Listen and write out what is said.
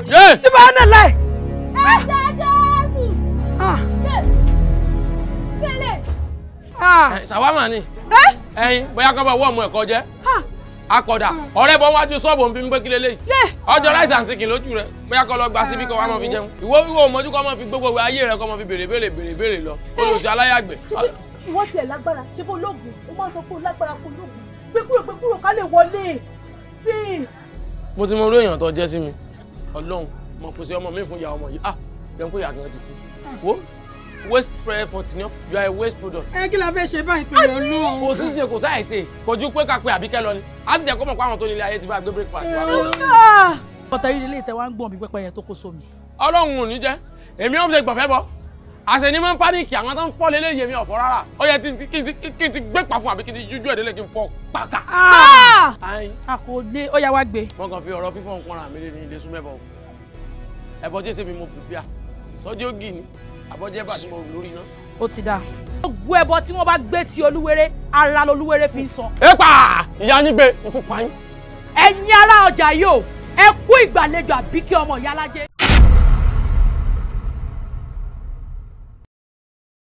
Subhanallah. Sàwámà ni. Ẹyin bóyá kọ́ bá wọ́ ọmọ ẹ̀kọ́ jẹ́. Akọ̀dà ọ̀rẹ́ bọ́ wájú sọ́ọ̀bù ń bí ń gbé kílé léyìí. Ọjọ́ láìsí àǹsìkì lójú rẹ̀ bóyá kọ́ lọ gba síbí kọ́ wá máa fi jẹun. Ìwọ mọ́jú kọ́ máa fi gbogbo ayé rẹ̀ kọ́ máa fi béèrè lọ. Olùsí aláyàgbẹ̀. Ìwọ tiẹ̀ lágbára ṣé bó lóògùn ó máa ń sọ pé ó lágbára kó lóògùn gbé kúrò ká lè wọlé. Mo ti mọ orí èèyàn tó jẹ́ sí mi. Ọlọ́run mo pèsè ọmọ mi fún ìyá ọmọ yìí. Jẹun pé ìyá kan ti kú. Wo waste product ni you are a waste product. Kí la fẹ́ ṣe báyìí pẹ̀lú Ọlọ́run? Kò sí ṣe kò sáì ṣe kò ju pé ká pe Àbíkẹ́ lọ ni a ti jẹ́ kó mọ̀ pé àwọn tó nílé ayé ti bá gbé breakfast wá. Ọ̀tẹ̀ yìí lè tẹ wá ń gbọ̀n bí pẹ́pẹ́ yẹn tó kó sómi. Ọlọ́run ò ní jẹ́ èmi ò fi gbọ̀fẹ́ bọ̀ àṣẹ ni máa ń pánìkì àwọn tó ń fọ́ lélẹ́ yẹmi ọ̀fọ́ rárá ó yẹ kí n ti gbé pa fún àbí kí n ti yújú ẹ̀dẹ́lẹ̀ kí n fọ́ pàkà. A kò dé ó yá wá gbé. Wọ́n kàn fi ọ̀rọ̀ fífọ́ nǹkan ra mi lé ní ilé súnmẹ́bọ̀ ẹ̀bọ tí èsì mi mo pìpìà sọ́jí ó gì ní àbọ̀jẹ́ bà tí mo rù lórí iná. Ó ti dáa. Gbogbo ẹbọ tí wọ́n bá gbé ti Olúwéré ara lolúwéré fi ń san. Èpà ìyá yín gbé ikú pa yín. Ẹ̀yin ará ọjà yóò ẹ kú ìgbàlejò Àbíkẹ́ ọmọ Iyalaje.